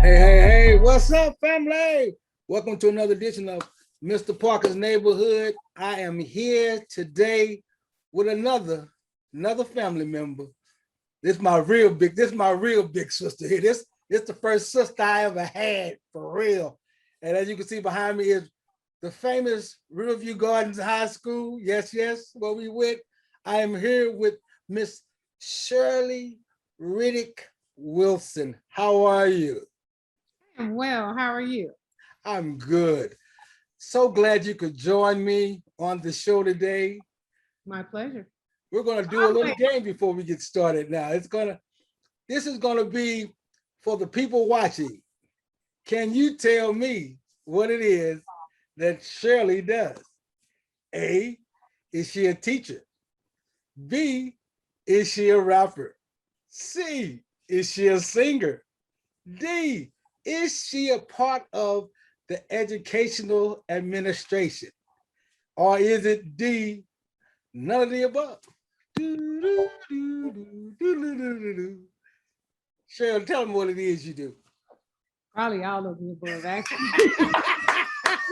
Hey, what's up, family? Welcome to another edition of Mr. Parker's Neighborhood. I am here today with another family member. This is my real big sister here. This the first sister I ever had, for real. And as you can see behind me is the famous Riverview Gardens High School. Yes, where we went. I am here with Miss Sherlie Riddick-Wilson. How are you? I'm well. How are you? I'm good. So glad you could join me on the show today. My pleasure. We're going to do a little game before we get started now. This is going to be for the people watching. Can you tell me what it is that Shirley does? A, is she a teacher? B, is she a rapper? C, is she a singer? D, is she a part of the educational administration? Or is it D, none of the above? Sheryl, tell me what it is you do. Probably all of the above, actually.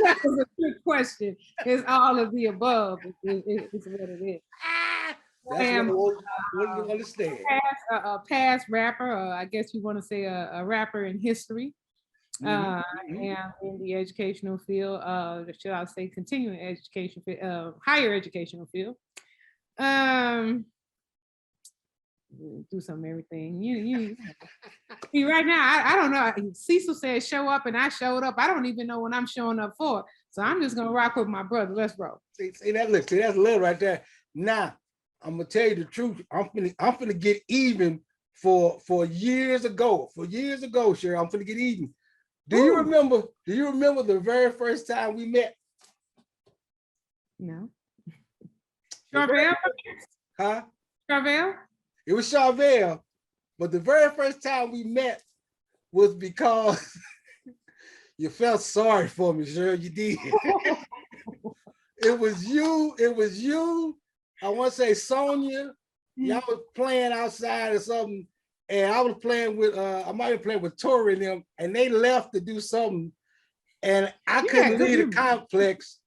That was a good question. It's all of the above. It's what it is. That's what you understand. A past rapper, I guess you want to say a rapper in history. And in the educational field, should I say continuing education, higher educational field. Do some everything. You see, right now, I don't know. Cecil said show up and I showed up. I don't even know what I'm showing up for. So I'm just gonna rock with my brother. Let's roll. See that's little right there. Now, I'm gonna tell you the truth. I'm finna get even for years ago. Cheryl, I'm finna get even. Do you remember the very first time we met? No. Charvel? Huh? Charvel? It was Charvel, but the very first time we met was because you felt sorry for me, Cheryl. You did. It was you. I want to say Sonia. Y'all was playing outside or something, and I was playing with I might have played with Tori and them, and they left to do something, and I couldn't leave the complex.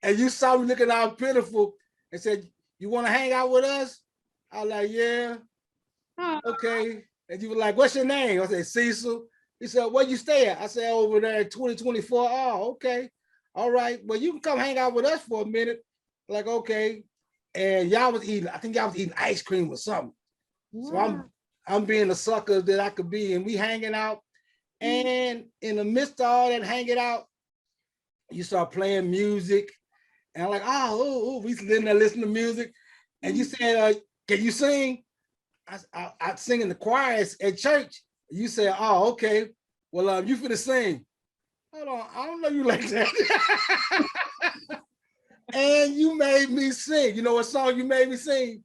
And you saw me looking all pitiful and said, "You want to hang out with us?" I was like, "Yeah, okay." And you were like, "What's your name?" I said, "Cecil." He said, "Where you stay at?" I said, "Over there at 2024. Oh, okay. All right. Well, you can come hang out with us for a minute." Like, okay. And y'all was eating, I think y'all was eating ice cream or something. Yeah. So I'm being the sucker that I could be, and we hanging out. And in the midst of all that hanging out, you start playing music. And I'm like, we sitting there listening to music. And you said, "Can you sing?" I sing in the choir at church. You said, "Oh, okay. Well, you finna sing." Hold on, I don't know you like that. And you made me sing. You know what song you made me sing?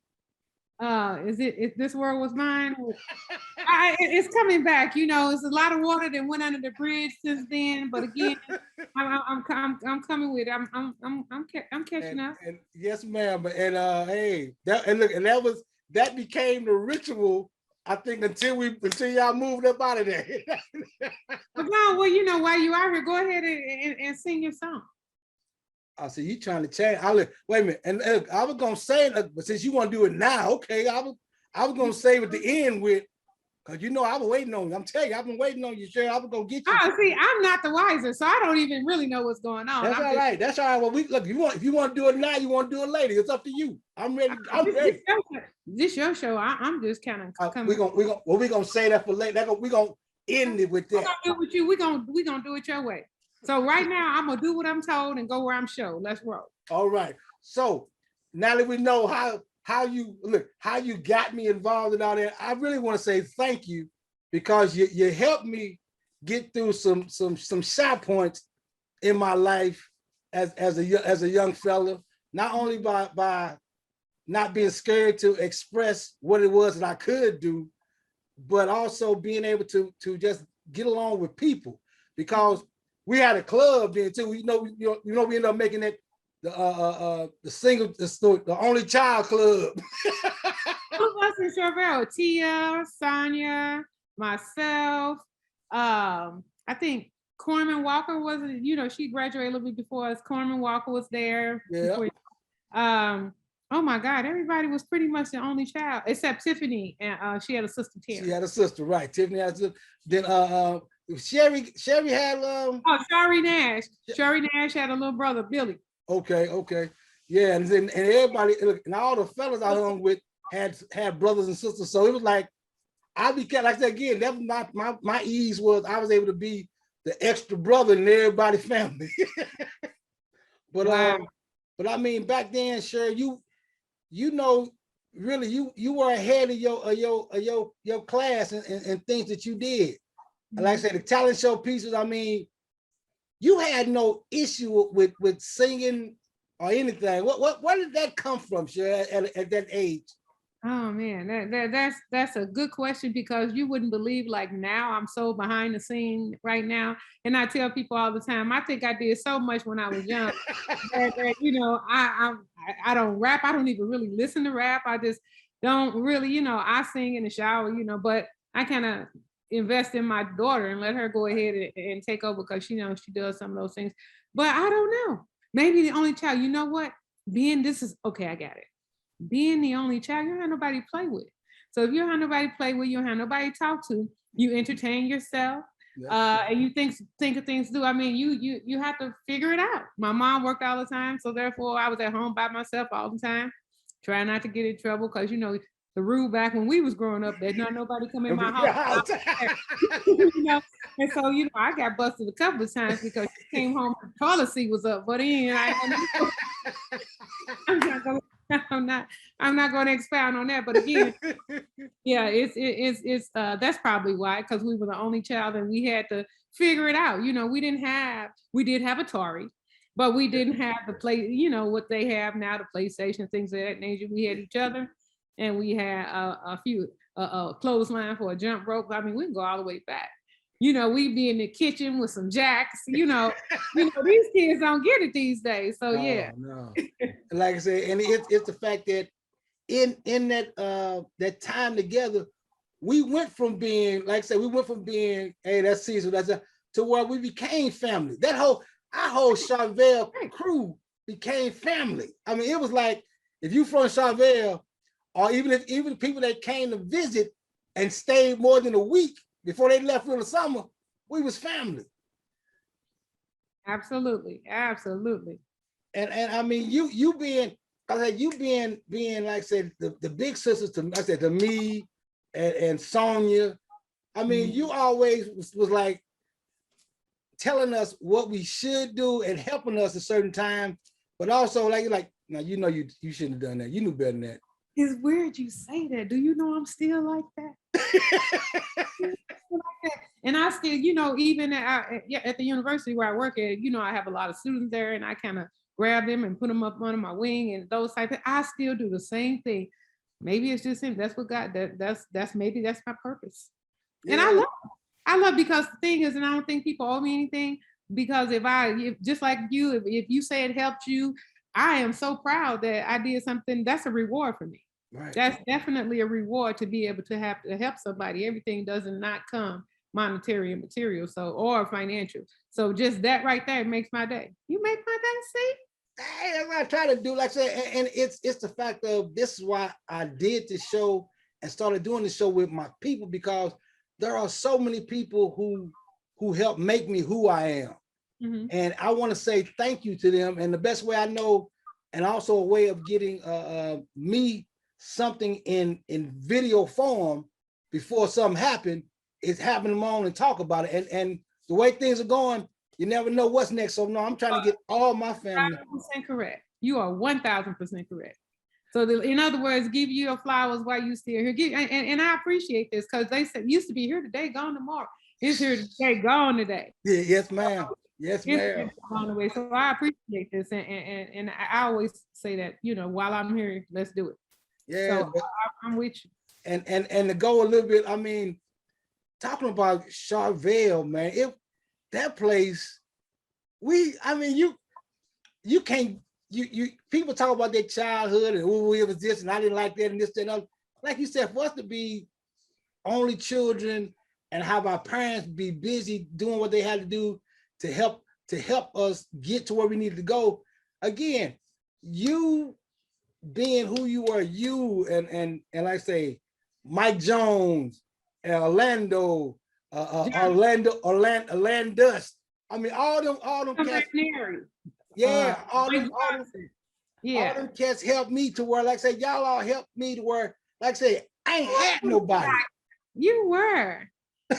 Is This World Was Mine? It's coming back. You know, it's a lot of water that went under the bridge since then. But again, I'm coming with it. I'm catching up. And yes, ma'am. And hey, that became the ritual. I think until y'all moved up out of there. Well, you know, while you out here, go ahead and sing your song. I see you trying to change. Wait a minute. And I was gonna say, but since you want to do it now, okay. I was gonna say at the end with, because you know I was waiting on you. I'm telling you, I've been waiting on you, Cheryl. I was gonna get you. Oh, see, I'm not the wiser, so I don't even really know what's going on. That's all right. That's all right. Well, if you want to do it now, you want to do it later. It's up to you. I'm ready. I'm ready. This your show. I'm just kind of coming. We're gonna say that for later. We're gonna end it with that. We're gonna do it with you. We're gonna do it your way. So right now, I'm gonna do what I'm told and go where I'm shown. Let's roll. All right. So now that we know how you got me involved in all that. I really want to say thank you because you helped me get through some shy points in my life as a young fella, not only by not being scared to express what it was that I could do, but also being able to just get along with people, because we had a club then too. We ended up making it the only child club. Who was in Sheryl? Tia, Sonia, myself. I think Corman Walker was, she graduated a little bit before us. Corman Walker was there. Yeah. Before, oh my God, everybody was pretty much the only child except Tiffany, and she had a sister, Terry. She had a sister, right? Tiffany had a sister. Then Sherry had Sherry Nash. Sherry Nash had a little brother, Billy. Okay. Yeah, and everybody and all the fellas I hung with had brothers and sisters. So it was like I became, like I said again, that was my ease was I was able to be the extra brother in everybody's family. But wow. But I mean back then, sure, really you were ahead of your class and things that you did. And like I said, the talent show pieces, I mean, you had no issue with singing or anything. Where did that come from, Sheryl, at that age? Oh man, that's a good question, because you wouldn't believe, like, now I'm so behind the scene right now, and I tell people all the time, I think I did so much when I was young that I don't rap. I don't even really listen to rap. I just don't really, I sing in the shower, but I kind of invest in my daughter and let her go ahead and take over, because she does some of those things. But I don't know. Maybe the only child. You know what? I got it. Being the only child, you don't have nobody to play with. So if you don't have nobody to play with, you don't have nobody to talk to, you entertain yourself, and you think of things to do. I mean, you have to figure it out. My mom worked all the time, so therefore I was at home by myself all the time, trying not to get in trouble, because the rule back when we was growing up that not nobody come in my house. And so I got busted a couple of times because she came home, the toilet seat was up. But then I'm not going to expound on that. But again, yeah, it's that's probably why, because we were the only child and we had to figure it out. We did have Atari, but we didn't have the play, what they have now, the PlayStation, things of that nature. We had each other, and we had a few clothesline for a jump rope. I mean, we can go all the way back. We'd be in the kitchen with some jacks. These kids don't get it these days. So yeah. No. Like I said, and it's the fact that in that time together, we went from being, like I said, hey, that's Caesar, to where we became family. Our whole Charvel crew became family. I mean, it was like, if you from Charvel, or even people that came to visit and stayed more than a week before they left for the summer, we was family. Absolutely. And I mean, you being like I said, the big sisters to me and Sonia. I mean, you always was like telling us what we should do and helping us a certain time, but also like now you shouldn't have done that. You knew better than that. It's weird you say that. Do you know I'm still like that? And I still, even at the university where I work at, I have a lot of students there, and I kind of grab them and put them up under my wing and those type of things. I still do the same thing. Maybe it's just him. That's what God. That's my purpose. Yeah. And I love because the thing is, and I don't think people owe me anything, because if just like you, if you say it helped you, I am so proud that I did something. That's a reward for me. Right. That's definitely a reward to be able to have to help somebody. Everything doesn't not come monetary and material, or financial. So just that right there makes my day. You make my day, see? Hey, that's what I try to do. Like I said, and it's the fact of, this is why I did this show and started doing the show with my people, because there are so many people who help make me who I am. Mm-hmm. And I want to say thank you to them. And the best way I know, and also a way of getting me something in video form before something happened, is having them on and talk about it. And the way things are going, you never know what's next. So no, I'm trying to get all my family. 1,000% correct. You are 1,000% correct. So in other words, give you your flowers while you still here. And I appreciate this because they said used to be here today, gone tomorrow. It's here today, gone today. Yeah, yes, ma'am. Yes, ma'am. Gone away. So I appreciate this, and I always say that, while I'm here, let's do it. Yeah, so I'm with you. And to go a little bit, I mean, talking about Charvel, man, if that place, you can't, you people talk about their childhood and who it was this and I didn't like that and this and other. Like you said, for us to be only children and have our parents be busy doing what they had to do to help us get to where we needed to go. Again, you being who you are, you and like I say, Mike Jones, Orlando, Orlandus. I mean, all them cats. Yeah, all them cats helped me to where, like I say, y'all all helped me to where, like I say, I ain't had nobody. You were.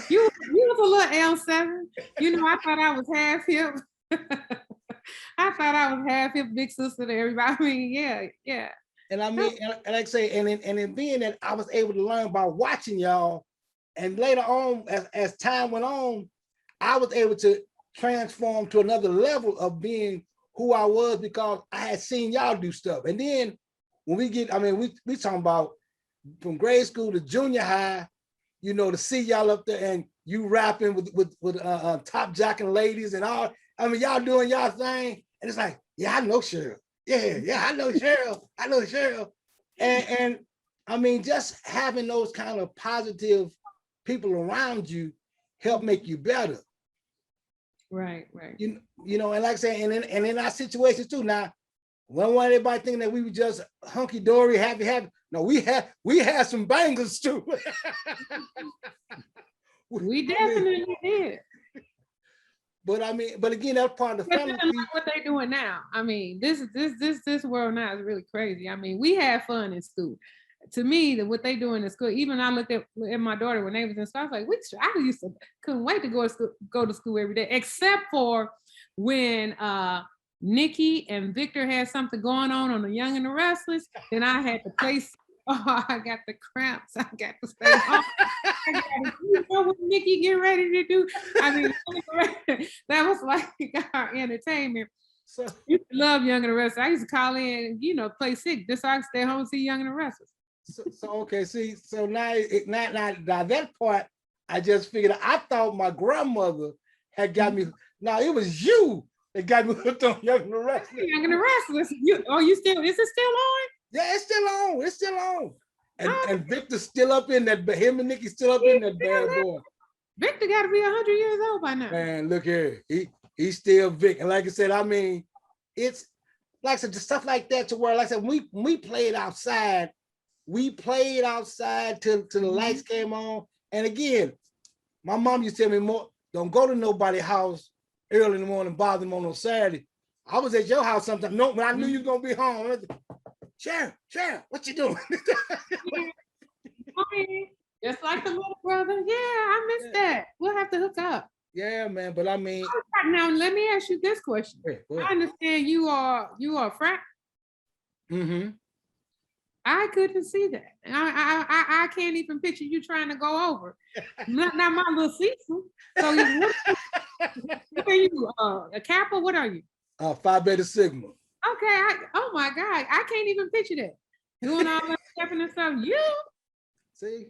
You was a little L7. I thought I was half hip. I thought I was half hip big sister to everybody. I mean, yeah. And I mean, and like I say, and in being that I was able to learn by watching y'all, and later on, as time went on, I was able to transform to another level of being who I was because I had seen y'all do stuff. And then when we get, I mean, we talking about from grade school to junior high, to see y'all up there and you rapping with top jocking ladies and all. I mean, y'all doing y'all thing, and it's like, yeah, I know Sheryl. Yeah, I know Sheryl. I know Sheryl. And I mean, just having those kind of positive people around you help make you better. Right. And like I say, and in our situations too. Now, we don't want everybody thinking that we were just hunky dory, happy. No, we had some bangers too. We definitely did. But I mean, but again, that's part of the family. What they doing now? I mean, this world now is really crazy. I mean, we had fun in school. To me, what they doing in school, even I looked at my daughter when they was in school, I was like, I couldn't wait to go to school every day, except for when Nikki and Victor had something going on The Young and the Restless. Then I had to place. Oh, I got the cramps. I got to stay home. You know what Nikki get ready to do? I mean, that was like our entertainment. So I used to love Young and the Restless. I used to call in, play sick just so I could stay home and see Young and the Restless. So okay, see, so now that part, I just figured out. I thought my grandmother had got me. Now it was you that got me hooked on Young and the Restless. Young and the Restless. Is it still on? Yeah, it's still on. It's still on. And Victor's still up in that. Him and Nikki's still up in that bad boy. Victor got to be 100 years old by now. Man, look here. He's still Vic. And like I said, I mean, it's like I said, just stuff like that to where, like I said, we played outside. We played outside till the lights came on. And again, my mom used to tell me, don't go to nobody's house early in the morning, bother them on Saturday. I was at your house sometimes. No, but I knew you were gonna be home. Sheryl, what you doing? Okay. Just like the little brother. Yeah, I missed that. We'll have to hook up. Yeah, man. But I mean, now let me ask you this question. I understand you are a frat. Mm-hmm. I couldn't see that. I can't even picture you trying to go over. Not my little Cecil. So what are you? A Kappa? What are you? Phi Beta Sigma. Okay. Oh my God. I can't even picture that. Doing all that stepping and stuff. You see?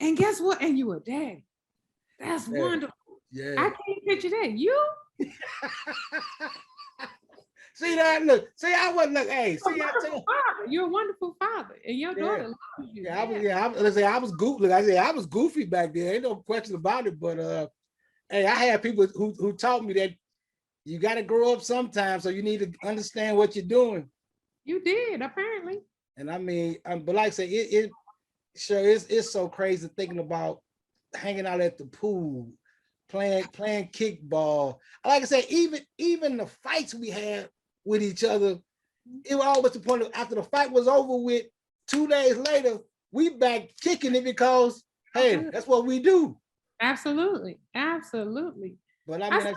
And guess what? And you a dad. That's wonderful. Yeah. I can't picture that. You see that? Look, see, I wasn't look. Hey, see, you're a wonderful father, and your daughter loves you. I was goofy. I was goofy back there. Ain't no question about it. But hey, I had people who taught me that you got to grow up sometime, so you need to understand what you're doing. You did, apparently. And I mean, but like I say, it's so crazy thinking about hanging out at the pool, playing kickball. Like I say, even the fights we had with each other, it was always the point of after the fight was over with, 2 days later, we back kicking it because, hey, that's what we do. Absolutely. But I mean, I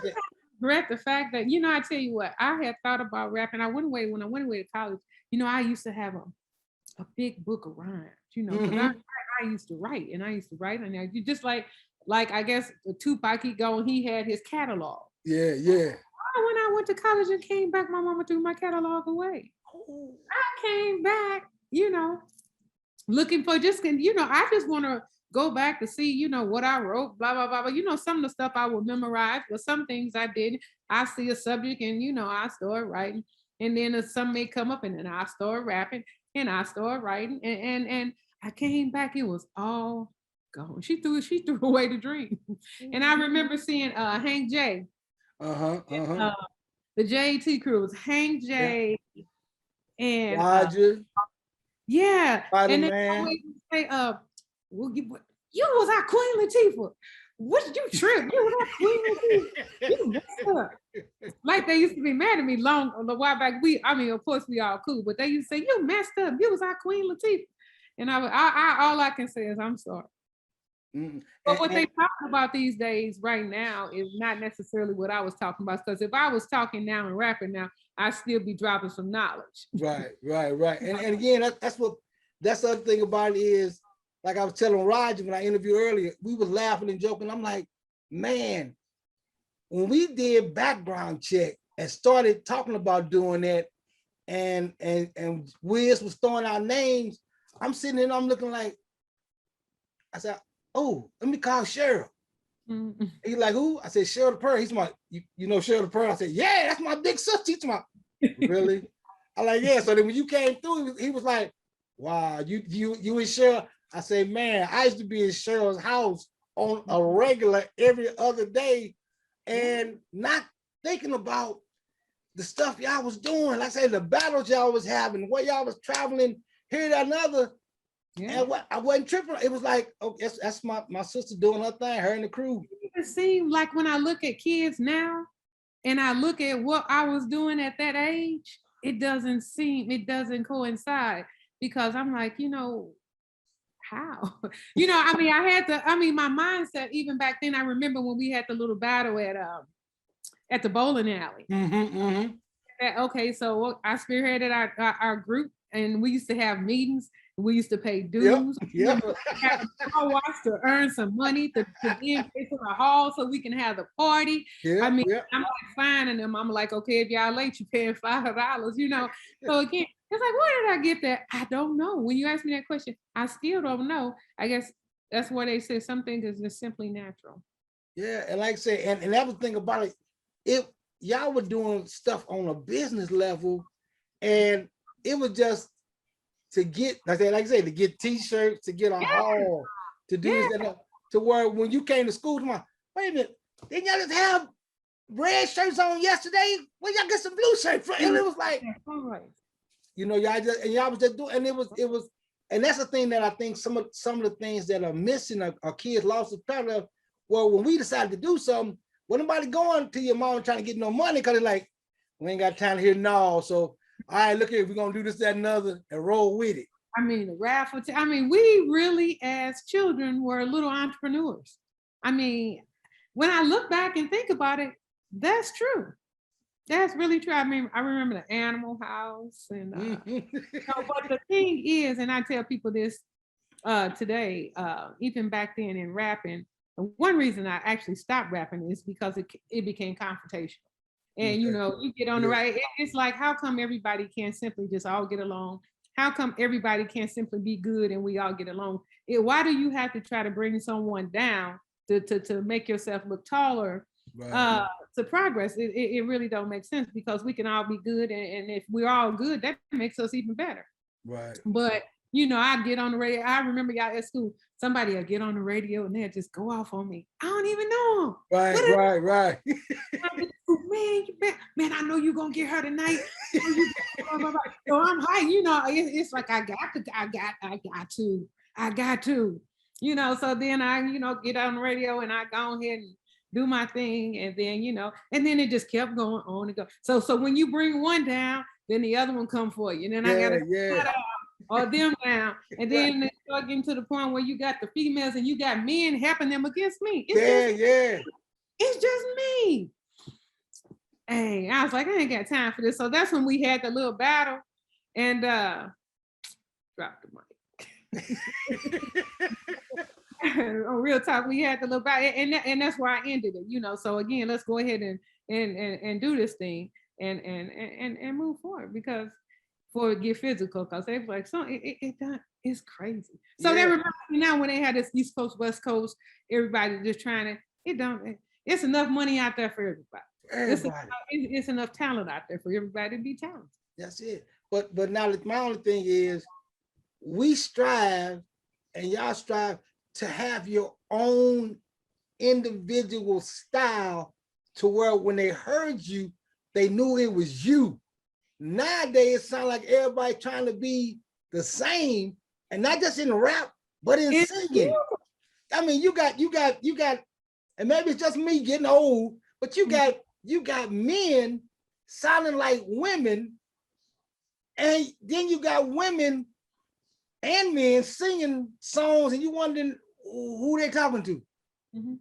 regret the fact that, I tell you what, I had thought about rapping. When I went away to college, I used to have a big book of rhymes, you know, because I used to write, and you just like I guess Tupac, he going, he had his catalog. Yeah, yeah. When I went to college and came back, my mama threw my catalog away. I came back, you know, looking for just, you know, I just want to go back to see, you know, what I wrote, blah, blah, blah. But, you know, some of the stuff I will memorize, but some things I didn't. I see a subject and, you know, I start writing. And then some may come up and then I start rapping and I start writing. And I came back, it was all gone. She threw away the dream. And I remember seeing Hank J. The JT crew was Hank J. And Roger. Yeah. And they Man. always say, well, you was our Queen Latifah. What did you trip? You was our Queen Latifah. You messed up. Like they used to be mad at me a while back. Of course we all cool, but they used to say, you messed up. You was our Queen Latifah. And I all I can say is I'm sorry. But what they talking about these days right now is not necessarily what I was talking about. Because if I was talking now and rapping now, I'd still be dropping some knowledge. Right. And again, that's the other thing about it is, like I was telling Roger when I interviewed earlier, we was laughing and joking. I'm like, man, when we did background check and started talking about doing that, and Wiz was throwing out names, I'm sitting there and I'm looking like, I said, oh, let me call Sheryl. He's like, who? I said, Sheryl the Pearl. He's like, you know Sheryl the Pearl? I said, yeah, that's my big sister. He's like, really? I'm like, yeah. So then when you came through, he was like, wow, you and Sheryl. I said, man, I used to be in Cheryl's house on a regular every other day and not thinking about the stuff y'all was doing. Like I said, the battles y'all was having, where y'all was traveling, here, that, and other. Yeah. And I wasn't tripping. It was like, oh, that's my sister doing her thing, her and the crew. It seems like when I look at kids now and I look at what I was doing at that age, it doesn't coincide, because I'm like, you know, how? You know, I mean, my mindset, even back then, I remember when we had the little battle at the bowling alley. Okay, so I spearheaded our group, and we used to have meetings. We used to pay dues. Yep. Have a car wash to earn some money to then pay for the hall so we can have the party. I'm like finding them. I'm like, okay, if y'all late, you paying $5, you know. So again, it's like, where did I get that? I don't know. When you ask me that question, I still don't know. I guess that's why they say some things is just simply natural. Yeah, and like I say, and that was the thing about it, if y'all were doing stuff on a business level, and it was just to get, like I say, to get t-shirts, to get a hall, to do this, to where when you came to school, wait a minute, didn't y'all just have red shirts on yesterday? Where y'all get some blue shirts from? And it was like, you know, y'all was just doing, and it was, and that's the thing that I think some of the things that are missing are kids lost the track of. Well, when we decided to do something, wasn't nobody going to your mom trying to get no money, because they're like, we ain't got time to hear no. So, all right, look here, we're gonna do this, that, and other, and roll with it. I mean, the raffle. We really, as children, were little entrepreneurs. I mean, when I look back and think about it, that's true. That's really true. I mean, I remember the Animal House, and you know, but the thing is, and I tell people this today, even back then in rapping, one reason I actually stopped rapping is because it became confrontational. And you know, you get on the right. It's like, how come everybody can't simply just all get along? How come everybody can't simply be good and we all get along? Why do you have to try to bring someone down to make yourself look taller? To progress? It really don't make sense, because we can all be good, and if we're all good, that makes us even better. Right. But you know, I get on the radio. I remember y'all at school, somebody will get on the radio and they'll just go off on me. I don't even know them. Right. Man, I know you're gonna get her tonight. So I'm high, you know, it's like I got to, you know. So then I, you know, get on the radio and I go ahead and do my thing, and then, you know, and then it just kept going on and go. So when you bring one down, then the other one come for you, and then I gotta or them down, and then they start getting to the point where you got the females and you got men helping them against me. It's just me. Hey, I was like, I ain't got time for this. So that's when we had the little battle, and drop the mic. On real talk, we had to look back, and that's where I ended it. So again, let's go ahead and do this thing and move forward, because before it get physical, because they like, so it's crazy. So they remember me now when they had this East Coast, West Coast, everybody just trying to, it's enough money out there for everybody. It's enough talent out there for everybody to be talented. That's it. But now my only thing is, we strive, and y'all strive to have your own individual style, to where when they heard you, they knew it was you. Nowadays, it sounds like everybody trying to be the same, and not just in rap, but in singing. I mean, you got, and maybe it's just me getting old, but you got men sounding like women, and then you got women and men singing songs, and you wondering who they talking to. Mm-hmm.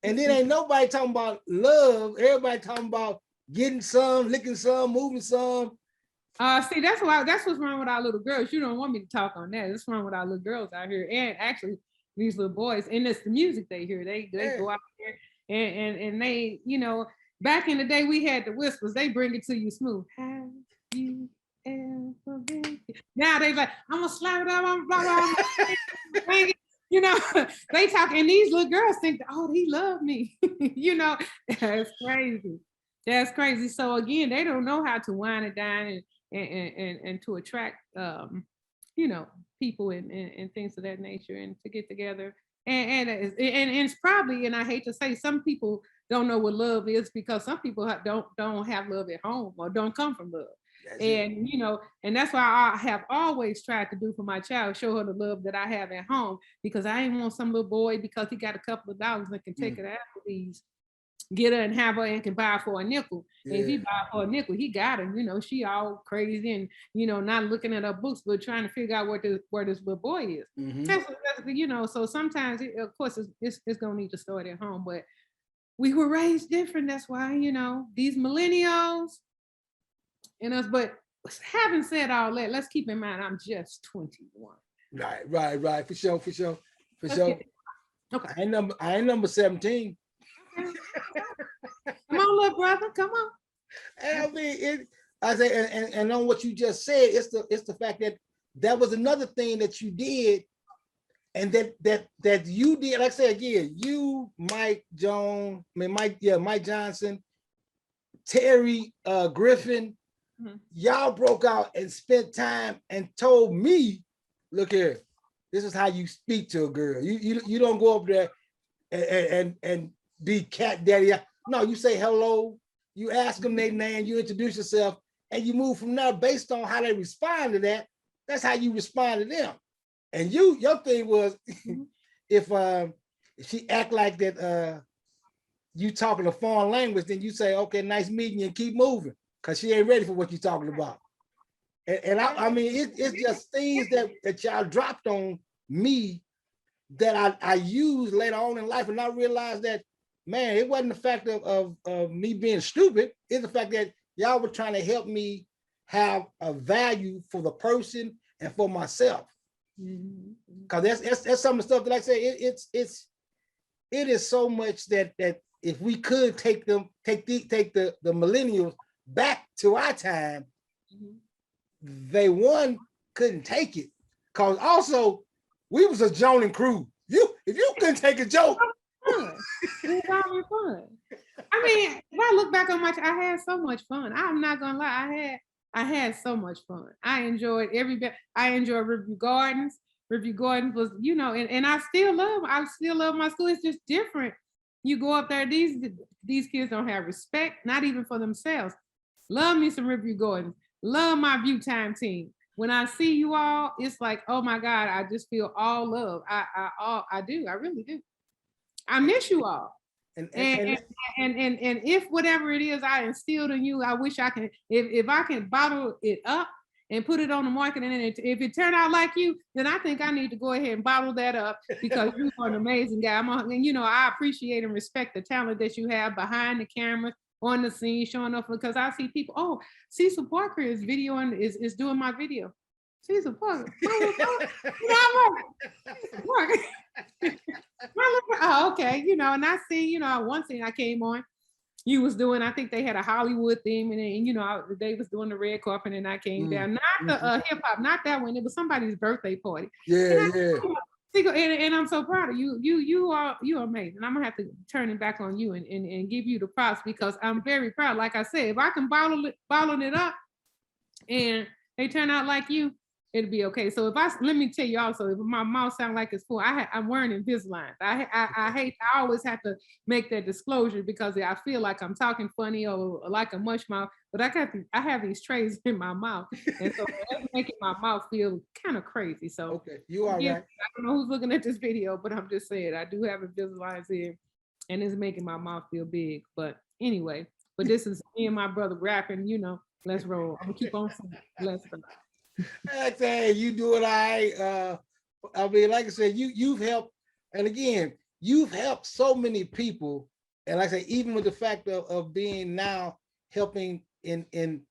And then ain't nobody talking about love. Everybody talking about getting some, licking some, moving some. See, that's what's wrong with our little girls. You don't want me to talk on that. It's wrong with our little girls out here, and actually these little boys. And it's the music they hear. They go out there and they, back in the day we had the whispers. They bring it to you smooth. Have you ever been? Now they like, I'm gonna slap it up. I'm blah blah. They talk, and these little girls think, oh, he loved me. That's crazy. That's crazy. So again, they don't know how to wine and dine and to attract, people and things of that nature, and to get together. And it's probably, and I hate to say, some people don't know what love is, because some people don't have love at home, or don't come from love. And and that's why I have always tried to do for my child, show her the love that I have at home, because I ain't want some little boy, because he got a couple of dollars and can take it out of these, get her and have her and can buy her for a nickel. And if he buy her for a nickel, he got her. She all crazy and not looking at her books, but trying to figure out where this little boy is. Mm-hmm. So sometimes of course it's gonna need to start at home, but we were raised different. That's why these millennials and us. But having said all that, let's keep in mind I'm just 21. Right. For sure. Okay. I ain't number 17. Okay. Come on, little brother. Come on. And I mean, I say, and on what you just said, it's the fact that was another thing that you did, and that you did. Like I say again, you, Mike Johnson, Terry Griffin. Mm-hmm. Y'all broke out and spent time and told me, look here, this is how you speak to a girl. You don't go up there and be cat daddy. No, you say hello, you ask them their name, you introduce yourself, and you move from there based on how they respond to that. That's how you respond to them. And your thing was, if she act like that, you talking a foreign language, then you say, okay, nice meeting you, and keep moving, because she ain't ready for what you're talking about. And I mean, it's just things that y'all dropped on me that I used later on in life, and I realized that, man, it wasn't the fact of me being stupid. It's the fact that y'all were trying to help me have a value for the person and for myself. Because that's some of the stuff that I say. It is so much that if we could take the millennials back to our time, they couldn't take it. Because also we was a joning crew. If you couldn't take a joke. It was always fun. I mean, if I look back on I had so much fun. I'm not gonna lie, I had so much fun. I enjoyed every bit. I enjoyed Review Gardens. Review Gardens was, and I still love my school. It's just different. You go up there, these kids don't have respect, not even for themselves. Love me some Review Gardens. Love my View Time team. When I see you all, it's like, oh my God, I just feel all love. I do. I really do. I miss you all. And if whatever it is I instilled in you, I wish I can, if I can bottle it up and put it on the market, and if it turned out like you, then I think I need to go ahead and bottle that up, because you are an amazing guy. I appreciate and respect the talent that you have behind the camera, on the scene, showing up, because I see people, Cecil Parker is videoing, is doing my video. She's a punk. You know, I'm like, oh, okay. You know, and I see, you know, one thing I came on, you was doing, I think they had a Hollywood theme, and you know, they was doing the red carpet, and I came down. Not the hip hop, not that one. It was somebody's birthday party. Yeah, And I'm so proud of you. You are amazing. I'm gonna have to turn it back on you and give you the props because I'm very proud. Like I said, if I can bottle it up and they turn out like you, it'll be okay. So let me tell you also, if my mouth sounds like it's full, I'm wearing Invisalign. I hate, I always have to make that disclosure because I feel like I'm talking funny or like a mush mouth, but I have these trays in my mouth. And so that's making my mouth feel kind of crazy. So okay, you are right. I don't know who's looking at this video, but I'm just saying, I do have Invisalign here and it's making my mouth feel big. But anyway, but this is me and my brother rapping, you know, let's roll. I'm gonna keep on saying, let's roll. I say you do it. I mean, like I said, you've helped, and again, you've helped so many people. And like I say, even with the fact of being now helping in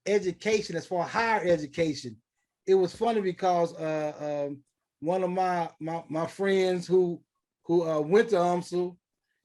education, as far as higher education, it was funny because one of my friends who went to UMSL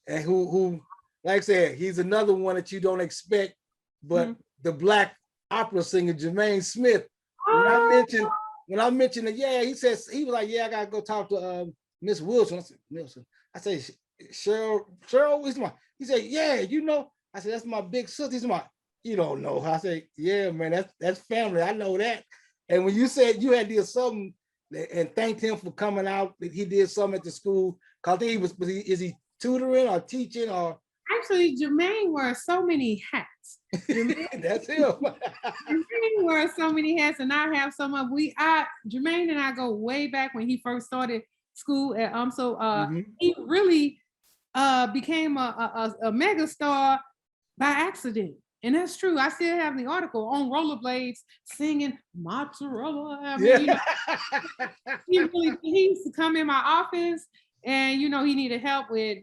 and who like I said, he's another one that you don't expect, but the Black opera singer Jermaine Smith. When I mentioned it, yeah, he says he was like, yeah, I gotta go talk to Miss Wilson. I said, Wilson. I said, Sheryl. He said, yeah, you know. I said, that's my big sister. He's my, you don't know. I said, yeah, man, that's family. I know that. And when you said you had did something and thanked him for coming out, that he did something at the school, because is he tutoring or teaching or? Actually, Jermaine wears so many hats. That's him. Jermaine wears so many hats, and I have some of Jermaine and I go way back when he first started school at UMSL. He really became a mega star by accident. And that's true. I still have the article on rollerblades singing mozzarella. I mean, you know, he used to come in my office and, you know, he needed help with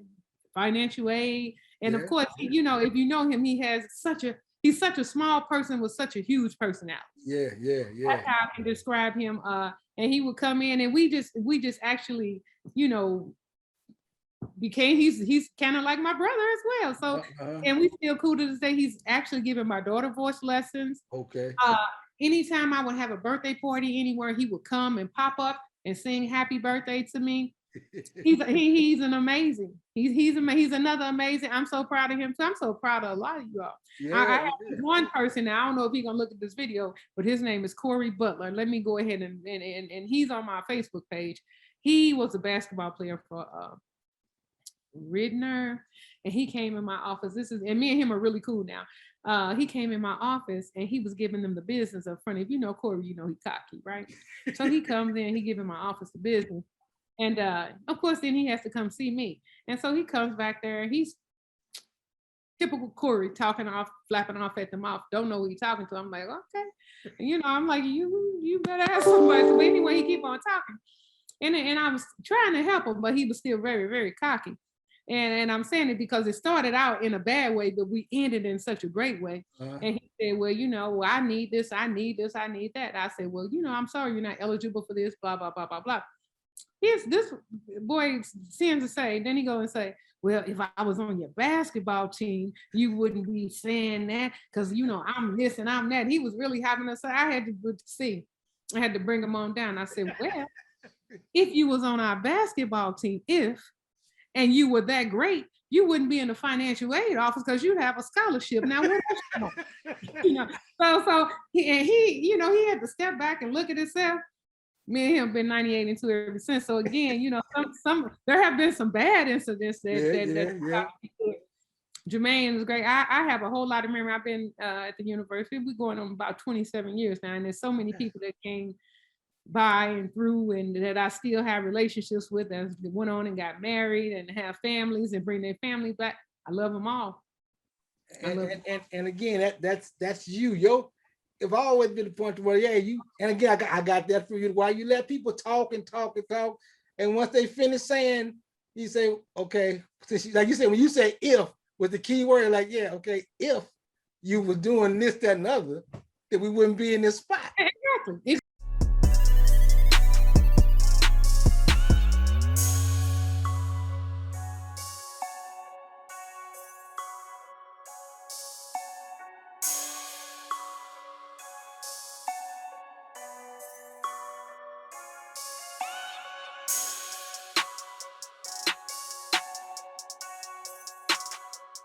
financial aid. And of course, you know, if you know him, he's such a small person with such a huge personality. Yeah. That's how I can describe him. And he would come in and we just actually, you know, he's kind of like my brother as well. So and we still cool to this day. He's actually giving my daughter voice lessons. Okay. Anytime I would have a birthday party anywhere, he would come and pop up and sing happy birthday to me. He's an amazing. He's another amazing. I'm so proud of him too. I'm so proud of a lot of you all. I have one person now. I don't know if he's gonna look at this video, but his name is Corey Butler. Let me go ahead and he's on my Facebook page. He was a basketball player for Riddick, and he came in my office. And me and him are really cool now. He came in my office and he was giving them the business up front. If you know Corey, you know he's cocky, right? So he comes in, he giving my office the business. And of course, then he has to come see me. And so he comes back there and he's typical Corey, talking off, flapping off at the mouth, don't know who he's talking to. I'm like, okay. And, you know, I'm like, you better ask somebody. But anyway, he keep on talking. And I was trying to help him, but he was still very, very cocky. And I'm saying it because it started out in a bad way, but we ended in such a great way. And he said, well, you know, I need this, I need this, I need that. I said, well, you know, I'm sorry, you're not eligible for this, blah, blah, blah, blah, blah. This boy seems to say, then he go and say, well, if I was on your basketball team, you wouldn't be saying that because, you know, I'm this and I'm that. He was really having to say, I had to bring him on down. I said, well, if you was on our basketball team, and you were that great, you wouldn't be in the financial aid office because you'd have a scholarship. Now, what else you know? So he, you know, he had to step back and look at himself. Me and him been 98 and 2 ever since. So again, you know, there have been some bad incidents that Jermaine is great. I have a whole lot of memory. I've been at the university. We're going on about 27 years now, and there's so many people that came by and through and that I still have relationships with that went on and got married and have families and bring their family back. I love them all. And again, that's you, yo. I've always been the point where, yeah, you, and again, I got that for you, while you let people talk and talk and talk. And once they finish saying, you say, okay, like you said, when you say if with the key word, like, yeah, okay, if you were doing this, that, and other, then we wouldn't be in this spot. Exactly.